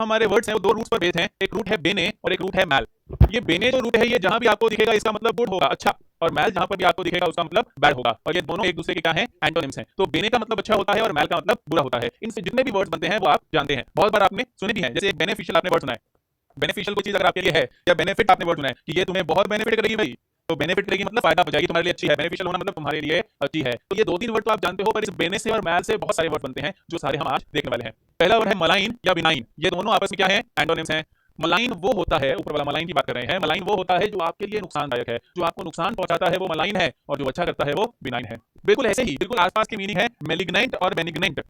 हमारे वर्ड्स हैं वो दो रूट्स पर बेस्ड हैं, एक रूट है बेने और एक रूट है मैल। ये बेने जो रूट है ये जहां भी आपको दिखेगा इसका मतलब गुड होगा, अच्छा, और मैल जहां पर भी आपको दिखेगा उसका मतलब बैड होगा, और ये दोनों एक दूसरे के क्या हैं, एंटोनिम्स हैं। तो बेने का मतलब अच्छा होता है और मैल का मतलब बुरा होता है। इनसे जितने भी वर्ड्स बनते हैं वो आप जानते हैं, बहुत बार आपने सुने भी हैं। जैसे बेनिफिशियल आपने वर्ड सुना है, बेनिफिशियल कोई चीज अगर आपके लिए है, या बेनिफिट आपने वर्ड सुना है कि ये तुम्हें बहुत बेनिफिट करेगी भाई, तो बेनिफिट करेगी मतलब फायदा पहुंचाएगी, तुम्हारे लिए अच्छी है, बेनिफिशियल होना मतलब तुम्हारे लिए अच्छी है। तो ये दो तीन वर्ड तो आप जानते हो, पर इस बेने से और मैल से बहुत सारे वर्ड बनते हैं जो सारे हम आज देखने वाले हैं। पहला वर्ड है मलाइन या बिनाइन, ये दोनों आपस में क्या है, एंटोनिम्स हैं। मलाइन वो होता है, ऊपर वाला मलाइन की बात कर रहे हैं, मलाइन वो होता है जो आपके लिए नुकसानदायक है, जो आपको नुकसान पहुंचाता है वो मलाइन है, और जो अच्छा करता है वो बिनाइन है। बिल्कुल ऐसे ही बिल्कुल आसपास की मीनिंग है मेलिग्नेंट और बेनिग्नेंट,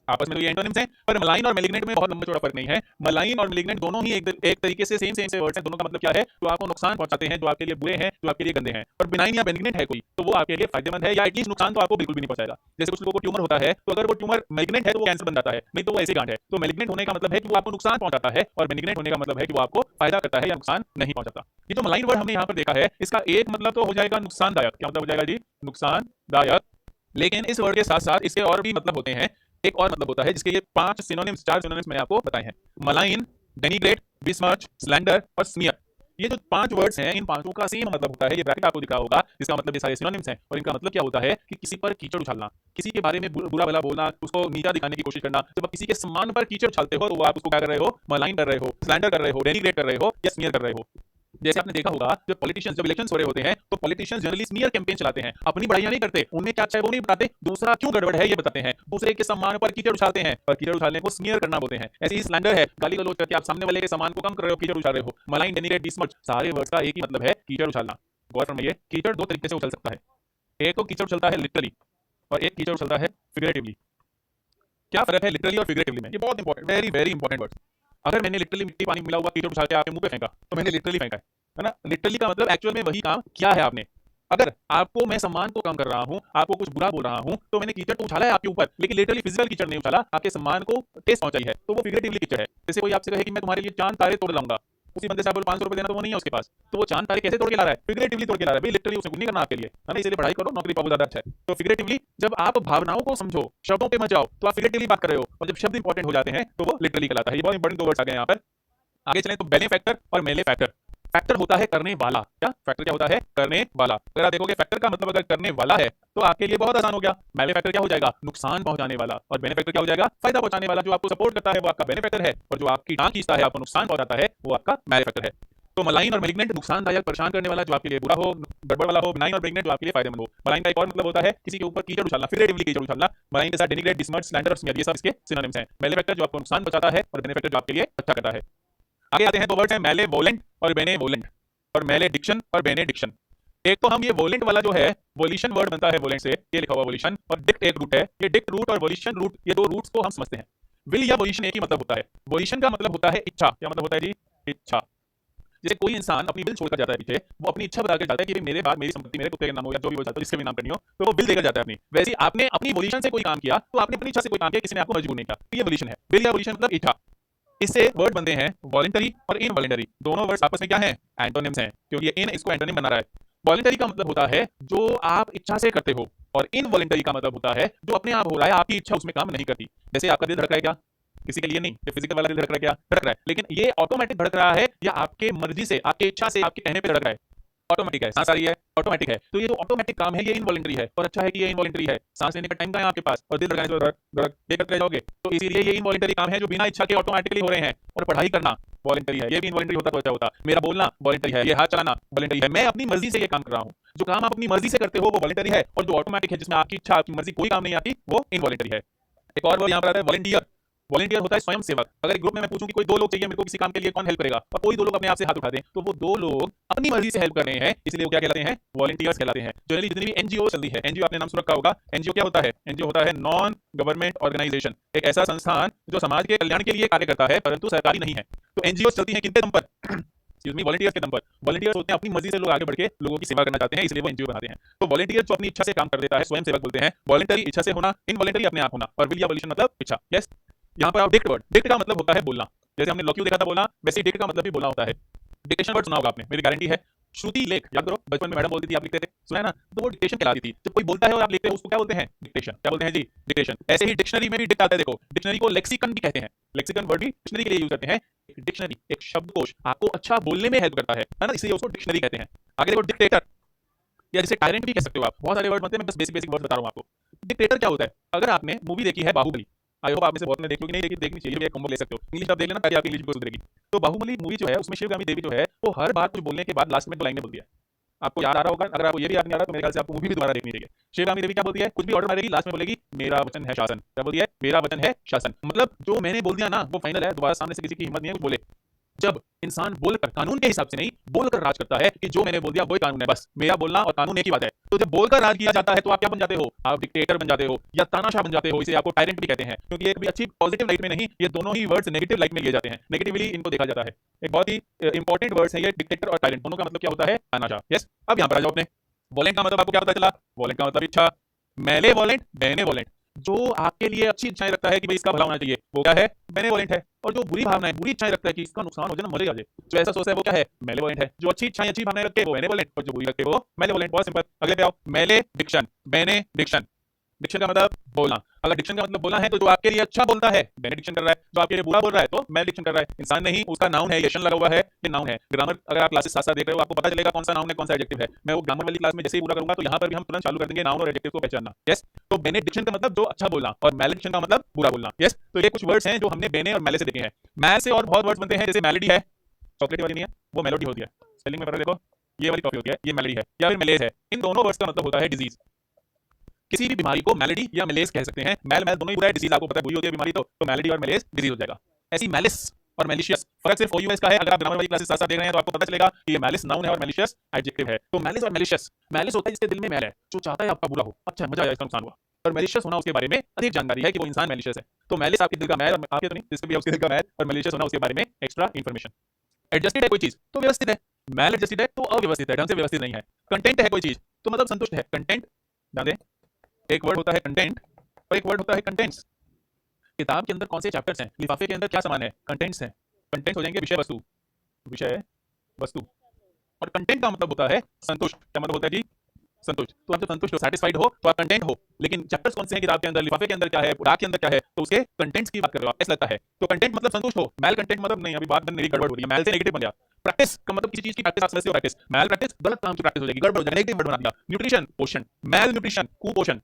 आपस में तो ये एंटोनिम्स हैं, पर मलाइन और मेलिग्नेंट में बहुत लंबा चौड़ा फर्क नहीं है। मलाइन और मेलिग्नेंट दोनों ही एक तरीके से सेम से वर्ड्स हैं, दोनों का मतलब क्या है, जो आपको नुकसान पहुंचाते हैं, जो आपके लिए बुरे हैं, जो आपके लिए गंदे हैं। और बिनाइन या बेनिग्नेंट है कोई तो वो आपके लिए फायदेमंद है, या एटलीस्ट नुकसान तो आपको बिल्कुल भी नहीं पहुंचाएगा। जैसे कुछ लोगों को ट्यूमर होता है, तो अगर वो ट्यूमर मेलिग्नेंट है तो वो कैंसर बन जाता है, नहीं तो वो ऐसे गांठ है। तो मेलिग्नेंट होने का मतलब है कि वो आपको नुकसान पहुंचाता है, और बेनिग्नेंट होने का मतलब है कि वो आपको फायदा करता है या नुकसान नहीं पहुंचाता। ये जो मलाइन वर्ड हमने यहाँ पर देखा है, इसका एक मतलब तो हो जाएगा नुकसानदायक। क्या मतलब हो जाएगा जी, नुकसानदायक। लेकिन इस वर्ड के साथ साथ इसके और भी मतलब होते हैं। एक और मतलब होता है जिसके ये चार सिनोनिम्स मैंने आपको बताए हैं, मलाइन, डेनिग्रेट, बिस्मर्च, स्लैंडर और स्मीयर। ये जो पांच वर्ड्स हैं, इन पांचों का सेम मतलब होता है, ये ब्रैकेट आपको दिखा होगा, इसका मतलब ये सारे सिनोनिम्स हैं। और इनका मतलब क्या होता है कि किसी पर कीचड़ उछालना, किसी के बारे में बुरा भला बोलना, उसको नीचा दिखाने की कोशिश करना। जब आप किसी के सम्मान पर कीचड़ उछालते हो तो वो आप उसको क्या कर रहे हो, मलाइन कर रहे हो, स्लैंडर कर रहे हो, डेनिग्रेट कर रहे हो, या स्मीयर कर रहे हो। जैसे आपने देखा होगा जब पॉलिटिशियंस, जब इलेक्शंस हो रहे होते हैं तो पॉलिटिशियंस जनरली स्मीयर कैंपेन चलाते हैं, अपनी बढ़ाइयां नहीं करते, उनमें क्या अच्छा है वो नहीं बताते, दूसरा क्यों गड़बड़ है ये बताते हैं, दूसरे के सम्मान पर कीचड़ उछालते हैं, और कीचड़ उछालने को स्मीयर करना बोलते हैं। ऐसे ही स्लैंडर है, गाली गलौज करके आप सामने वाले के सम्मान को कम कर रहे हो, कीचड़ उछाल रहे हो। मलाइन, डेनिग्रेट, डिसमच, सारे वर्ड्स का एक ही मतलब है, कीचड़ उछालना। गौर फरमाइए, कीचड़ दो तरीके से उछल सकता है, एक तो कीचड़ उछलता है लिटरली, और एक कीचड़ उछलता है फिगरेटिवली। क्या फर्क है लिटरली और फिगरेटिवली में, ये बहुत important, very very important word. अगर मैंने लिटरली मिट्टी पानी मिला हुआ कीचड़ उछाल के आपके मुंह पे फेंका तो मैंने लिटरली फेंका है ना। लिटरली का मतलब एक्चुअल में वही काम किया है आपने। अगर आपको मैं सम्मान को कम कर रहा हूं, आपको कुछ बुरा बोल रहा हूं, तो मैंने कीचड़ तो उछाला है आपके ऊपर, लेकिन लिटरली फिजिकल कीचड़ नहीं उछाला, आपके सम्मान को ठेस पहुंचाई है, तो वो फिगरेटिवली कीचड़ है। जैसे कोई आपसे कहे कि मैं तुम्हारे लिए चांद तारे तोड़ लाऊंगा, उसी बंदे से आप बोलो 500 रुपए देना, तो वो नहीं है उसके पास, तो वो चांद तारे कैसे तोड़ के ला रहा है, फिगरेटिवली तोड़ के ला रहा है भाई, लिटरली उसने कुछ नहीं करना आपके लिए, है ना। इसलिए पढ़ाई करो, नौकरी पाओ, ज्यादा अच्छा है। तो फिगरेटिवली जब आप भावनाओं को समझो, शब्दों पे मत जाओ, तो आप फिगरेटिवली बात कर रहे हो, और जब शब्द इंपॉर्टेंट हो जाते हैं तो वो लिटरली कहलाता है। ये बहुत इंपॉर्टेंट दो वर्ड्स आ गए यहाँ पर। आगे चलें तो बेनेफैक्टर और मेलेफैक्टर। फैक्टर होता है करने वाला, क्या फैक्टर क्या होता है, करने वाला। अगर आप देखोगे फैक्टर का मतलब अगर करने वाला है तो आपके लिए बहुत आसान हो गया। मेलेफैक्टर क्या हो जाएगा, नुकसान पहुंचाने वाला, और बेनिफैक्टर क्या हो जाएगा, फायदा पहुंचाने वाला। जो आपको सपोर्ट करता है वो आपका बेनिफैक्टर है, और जो आपकी टांग खींचता है, आपको नुकसान पहुंचाता है, वो आपका मेलेफैक्टर है। तो मलाइन और मेलिग्नेंट नुकसानदायक, परेशान करने वाला, जो आपके लिए बुरा हो, गड़बड़ वाला हो। बिनाइन और मेलिग्नेंट जो आपके लिए फायदेमंद हो। मलाइन का एक और मतलब होता है किसी के ऊपर कीचड़ उछालना, फिगरेटिवली कीचड़ उछालना। मलाइन के साथ डेनिग्रेट, डिसमर्च, स्लैंडर और स्मीयर, ये सब इसके सिनोनिम्स हैं। मेलेफैक्टर जो आपको नुकसान पहुंचाता है, और बेनिफैक्टर जो आपके लिए अच्छा करता है। आगे आते हैं दो वर्ड्स हैं, मेलेवोलेंट और बेनेवोलेंट, और मेलेडिक्शन और बेनेडिक्शन। एक तो हम ये वोलेंट वाला जो है, वोलिशन वर्ड बनता है वोलेंट से, ये लिखा हुआ वोलिशन, और डिक्ट एक रूट है, ये डिक्ट रूट और वोलिशन रूट, ये दो रूट्स को हम समझते हैं। विल या वोलिशन एक ही मतलब होता है। वोलिशन का मतलब होता है इच्छा। क्या मतलब होता है जी, इच्छा। जैसे कोई इंसान अपनी विल छोड़कर जाता है पीछे, वो अपनी इच्छा बताकर जाता है कि मेरे बाद मेरी संपत्ति मेरे कुत्ते के नाम हो, या जो भी वो चाहता है जिसके भी नाम करनी हो, तो वो विल देकर जाता है अपनी। वैसे ही आपने अपनी वोलिशन से कोई काम किया, तो आपने अपनी इच्छा से कोई काम किया, किसी ने आपको मजबूर नहीं किया, तो ये वोलिशन है। विल या वोलिशन मतलब इच्छा। इससे वर्ड बनते हैं वॉलेंटरी और इनवॉलेंटरी। दोनों वर्ड्स आपस में क्या हैं, एंटोनिम्स हैं, क्योंकि ये इन इसको एंटोनिम बना रहा है। वॉलेंटरी का मतलब होता है जो आप इच्छा से करते हो, और इनवॉलेंटरी का मतलब होता है जो अपने आप हो रहा है, आपकी इच्छा उसमें काम नहीं करती। जैसे आपका दिल धड़क रहा है, क्या किसी के लिए नहीं, ये फिजिकल वाला दिल धड़क रहा है, क्या धड़क रहा है, लेकिन ये ऑटोमेटिक धड़क रहा है, या आपके मर्जी से, आपकी इच्छा से, आपके कहने पे धड़क रहा है। ऑटोमेटिक है, सांस आ रही है, ऑटोमेटिक है। तो ये जो ऑटोमेटिक काम है ये इनवॉलेंटरी है, और अच्छा है कि ये इनवॉलेंटरी है। सांस लेने का टाइम का है आपके पास, और दिल धड़कने से धड़क धड़क ये करते रह जाओगे, तो इसीलिए ये इनवॉलेंटरी काम है जो बिना इच्छा के ऑटोमेटिकली हो रहे हैं। और पढ़ाई करना वॉलेंटरी है, ये भी इनवॉलेंटरी होता तो अच्छा होता। मेरा बोलना वॉलेंटरी है, ये हाथ चलाना वॉलेंटरी है, मैं अपनी मर्जी से ये काम कर रहा हूँ। जो काम आप अपनी मर्जी से करते हो वो वॉलेंटरी है, और जो ऑटोमेटिक है, जिसमें आपकी इच्छा, आपकी मर्जी कोई काम नहीं आती, वो इनवॉलेंटरी है। एक और वर्ड यहाँ पर आता है वॉलेंटियर। वॉलेंटियर होता है स्वयं सेवक। अगर एक ग्रुप में मैं पूछूं कि कोई दो लोग चाहिए मेरे को किसी काम के लिए, कौन हेल्प करेगा, और कोई दो लोग अपने आप से हाथ उठा दें, तो वो दो लोग अपनी मर्जी से हेल्प कर रहे हैं, इसलिए वो क्या कहलाते हैं, वॉलेंटियर्स कहलाते हैं। जनरली जितनी भी एनजीओ चलती है, एनजीओ आपने नाम सुन रखा होगा, एनजीओ क्या होता है, एनजीओ होता है नॉन गवर्नमेंट ऑर्गेनाइजेशन, एक ऐसा संस्थान जो समाज के कल्याण के लिए कार्य करता है, परंतु सरकारी नहीं है। तो एनजीओ चलती है किनके दम पर, वॉलंटियर्स के नंबर। वॉलंटियर्स होते हैं अपनी मर्जी से लोग आगे बढ़ के लोगों की सेवा करना चाहते हैं, इसलिए वो एनजीओ बनाते हैं। तो वॉलंटियर जो अपनी इच्छा से काम कर देता है, स्वयं सेवक बोलते हैं। वॉलंटरी इच्छा से होना, इनवॉलंटरी अपने आप होना, और विल या वॉल्यूशन मतलब इच्छा। यस, यहाँ पर आप डिक्ट वर्ड, डिक्ट का मतलब होता है बोलना। जैसे हमने लॉक्यू देखा था बोलना, वैसे डिक्ट का मतलब भी बोलना होता है। डिक्टेशन वर्ड सुना होगा आपने, मेरी गारंटी है श्रुति लेख, याद करो बचपन में मैडम बोलती थी आप लिखते थे, सुना है ना, तो वो डिक्टेशन कहलाती थी। जब कोई बोलता है और आप लिखते हो उसको क्या बोलते हैं, डिक्टेशन। क्या बोलते हैं जी, डिक्टेशन। ऐसे ही डिक्शनरी में भी डिक्ट आता है, देखो डिक्शनरी को लेक्सिकन भी कहते हैं, लेक्सिकन वर्ड भी डिक्शनरी के लिए यूज करते हैं। एक डिक्शनरी, एक शब्दकोश आपको अच्छा बोलने में हेल्प करता है ना, इसलिए उसको डिक्शनरी कहते हैं। आगे देखो डिक्टेटर, या जिसे टायरेंट भी कह सकते हो आप, बहुत सारे वर्ड बनते हैं, मैं बस बेसिक बेसिक वर्ड बता रहा हूँ आपको। डिक्टेटर क्या होता है, अगर आपने मूवी देखी है बाहुबली, आई होप आप में से बहुत ने देखी होगी, नहीं देखी देखनी चाहिए, कॉम्बो ले सकते हो, इंग्लिश आप देख लेना ताकि आपकी इंग्लिश भी सुधरेगी। तो बाहुबली मूवी जो है उसमें शिवगामी देवी जो है वो हर बात कुछ बोलने के बाद लास्ट में 2 लाइनें बोलती है। आपको याद आ रहा होगा, अगर आपको ये भी याद नहीं आ रहा तो मेरे ख्याल से आपको मूवी भी दोबारा देखनी चाहिए। शिवगामी देवी क्या बोलती है, कुछ भी ऑर्डर मारेगी लास्ट में बोलेगी मेरा वचन है शासन। क्या बोलती है, मेरा वचन है शासन, मतलब जो मैंने बोल दिया ना वो फाइनल है, दोबारा सामने से किसी की हिम्मत नहीं है कुछ बोले। जब इंसान बोलकर, कानून के हिसाब से नहीं, बोलकर राज करता है कि जो मैंने बोल दिया वही कानून है, बस मेरा बोलना और कानून एक ही बात है। तो जब बोलकर राज किया जाता है तो आप क्या बन जाते हो, आप डिक्टेटर बन जाते हो या तानाशाह बन जाते हो, इसे आपको टायरेंट भी कहते हैं, क्योंकि ये कभी अच्छी पॉजिटिव लाइट में नहीं, ये दोनों ही वर्ड्स नेगेटिव लाइट में लिए जाते हैं, नेगेटिवली इनको देखा जाता है। एक बहुत ही इंपॉर्टेंट वर्ड्स है ये डिक्टेटर और टायरेंट, दोनों का मतलब क्या होता है, तानाशाह। यस, अब यहाँ पर आ जाओ अपने वॉलेंट का मतलब आपको क्या पता चला, वॉलेंट का मतलब इच्छा, मेले वॉलेंट, बेने वॉलेंट। जो आपके लिए अच्छी इच्छाएं रखता है कि भाई इसका भला होना चाहिए वो क्या है, बेनेवोलेंट है। और जो बुरी भावनाएं, बुरी इच्छाएं रखता है कि इसका नुकसान हो जाए ना, मजे आ जाए, जो ऐसा सोचता है वो क्या है, मेलेवोलेंट है। जो अच्छी इच्छाएं, अच्छी भावनाएं रखते हैं वो बेनेवोलेंट, और जो बुरी रखते हैं वो मेलेवोलेंट। बहुत सिंपल, अगले पे आओ, मेले डिक्शन, बेने डिक्शन। डिक्शन का मतलब बोलना, अगर डिक्शन का मतलब बोलना है तो जो आपके लिए अच्छा बोलता है बेनेडिक्शन कर रहा है, जो आपके लिए बुरा बोल रहा है तो मैलेडिक्शन कर रहा है। इंसान नहीं, उसका नाउन है, येशन लगा हुआ है, ये नाउन है। ग्रामर अगर आप क्लासेस साथ साथ देख रहे हो आपको पता चलेगा कौन सा नाउन है कौन सा एडजेक्टिव है। मैं वो ग्रामर वाली क्लास में जैसे ही पूरा करूंगा तो यहाँ पर भी हम तुरंत चालू कर देंगे नाउन और एडजेक्टिव को पहचानना। यस, तो बेनेडिक्शन का मतलब जो अच्छा बोलना और मैलेडिक्शन का मतलब बुरा बोलना। यस, तो ये कुछ वर्ड्स हैं जो हमने बेने और मैले से देखे हैं। मैल से और बहुत वर्ड्स बनते हैं, जैसे मेलोडी है, चॉकलेट वाली नहीं है, वो मेलोडी होती है, स्पेलिंग में पढ़ देखो, ये वाली कॉपी होती है, ये मेलोडी है, या फिर मेलेज है। इन दोनों वर्ड्स का मतलब होता है डिजीज। किसी भी बीमारी को मेलेडी या मेलेज कह सकते हैं। मैल मैल दोनों ही बुरा है, डिजीज आपको पता है बुरी होती है बीमारी, तो मेलेडी और मेलेज डिजीज हो जाएगा। ऐसी मैलिस और मेलिशियस, फर्क सिर्फ ओयूएस का है। अगर आप ग्रामर वाली क्लासेस साथ साथ देख रहे हैं तो आपको पता चलेगा कि ये मैलिस नाउन है और मेलिशियस एडजेक्टिव है। तो मैलिस और मेलिशियस, मैलिस होता है जिसके दिल में मैल है, जो चाहता है आपका बुरा हो, अच्छा मजा आया, इसका नुकसान हुआ। और मेलिशियस होना उसके बारे में अधिक जानकारी है कि वो इंसान मेलिशियस है। तो मैलिस आपके दिल का मैल, आपके तो नहीं, जिसके भी उसके दिल का मैल, और मेलिशियस होना उसके बारे में एक्स्ट्रा इन्फॉर्मेशन। एडजस्टेड है कोई चीज तो व्यवस्थित है, मैल एडजस्टेड है तो अव्यवस्थित है, ढंग से व्यवस्थित नहीं है। कंटेंट है कोई चीज तो मतलब संतुष्ट है, कंटेंट। ध्यान दें, एक वर्ड होता है कंटेंट और एक वर्ड होता है कंटेंट्स। किताब के अंदर कौन से चैप्टर्स हैं, लिफाफे के अंदर क्या सामान है, कंटेंट्स हैं। कंटेंट्स हो जाएंगे विषय वस्तु, विषय वस्तु। और कंटेंट का मतलब होता है संतुष्ट। क्या मतलब होता है जी, संतुष्ट। तो आप जब संतुष्ट हो, सेटिस्फाइड हो तो आप कंटेंट हो। लेकिन चैप्टर्स कौन से हैं किताब के अंदर, लिफाफे के अंदर क्या है, डाक के अंदर क्या है, तो उसके कंटेंट्स की बात कर रहे हो आप, ऐसा लगता है। तो कंटेंट मतलब संतुष्ट हो, मैल कंटेंट मतलब नहीं, अभी बात मेरी गड़बड़ हो रही है, मैल से नेगेटिव बन गया। प्रैक्टिस का मतलब किसी चीज की प्रैक्टिस, आप समझते हो प्रैक्टिस, मैल प्रैक्टिस गलत काम की प्रैक्टिस हो जाएगी, गड़बड़ हो जाएगी, नेगेटिव वर्ड बना दिया। न्यूट्रिशन पोषण, मैल न्यूट्रिशन कुपोषण।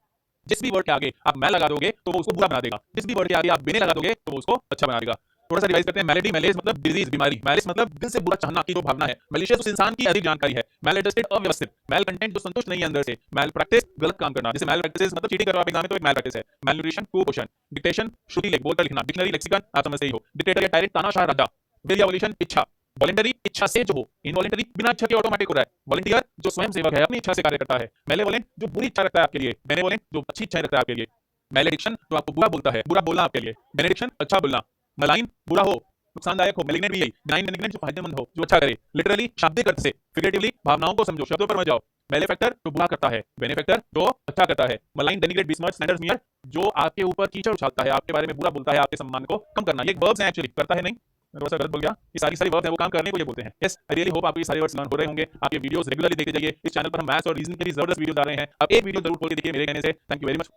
जिस भी वर्ड के आगे आप मैल लगा दोगे तो वो उसको बुरा बना देगा, जिस भी वर्ड के आगे आप बेने लगा दोगे तो वो उसको अच्छा बना देगा। थोड़ा सा रिवाइज करते हैं, मेलेडी मेलेज मतलब डिजीज बीमारी, मैलिस मतलब दिल से बुरा चाहना की जो भावना है, मेलिशियस उस इंसान की अधिक जानकारी है, मैल एडजस्टेड अव्यवस्थित, मैल कंटेंट जो संतुष्ट नहीं है अंदर से, मैल प्रैक्टिस गलत काम करना, जैसे मैल प्रैक्टिस मतलब चीटिंग करो आप एग्जाम में तो एक मैल प्रैक्टिस है। मैल न्यूट्रिशन कुपोषण, डिक्टेशन श्रुति लेख बोलकर लिखना, डिक्शनरी लेक्सिकन आप समझते ही हो। डिक्टेटर या टायरेंट तानाशाह राजा, विल या वॉल्यूशन इच्छा, वॉलंटरी इच्छा से जो हो, इनवॉलंटरी बिना इच्छा के ऑटोमेटिक हो रहा है, वॉलंटियर जो स्वयं सेवक है अपनी इच्छा से कार्य करता है, मेलेवोलेंट जो बुरी इच्छा रखता है आपके लिए, बेनेवोलेंट जो अच्छी इच्छा रखता है आपके लिए, मैलेडिक्शन जो आपको बुरा बोलता है, बुरा बोलना आपके लिए, बेनेडिक्शन अच्छा बोलना, मलाइन बुरा हो, नुकसानदायक हो, मेलिग्नेंट भी यही, बेनाइन मेलिग्नेंट जो फायदेमंद हो, जो अच्छा करे, लिटरली शाब्दिक अर्थ से, फिगरेटिवली भावनाओं को समझो, शब्दों पर मत जाओ, मेलेफैक्टर जो बुरा करता है, बेनेफैक्टर जो अच्छा करता है, मलाइन डेनिग्रेट बिस्मर्च स्लैंडर स्मीयर जो आपके ऊपर कीचड़ उछालता है, आपके बारे में बुरा बोलता है, आपके सम्मान को कम करना। ये वर्ब्स हैं एक्चुअली, करता है नहीं, मैं थोड़ा सा गलत बोल गया, ये सारी वर्ड्स हैं वो काम करने को ये बोलते हैं। यस, आई रियली होप आपको ये सारे वर्ड्स लर्न हो रहे होंगे। आप ये वीडियोस रेगुलरली देखते जाइए, इस चैनल पर हम मैथ्स और रीजनिंग के भी जबरदस्त वीडियो डाल रहे हैं। अब एक वीडियो जरूर खोल के देखिए मेरे कहने से। Thank you very much.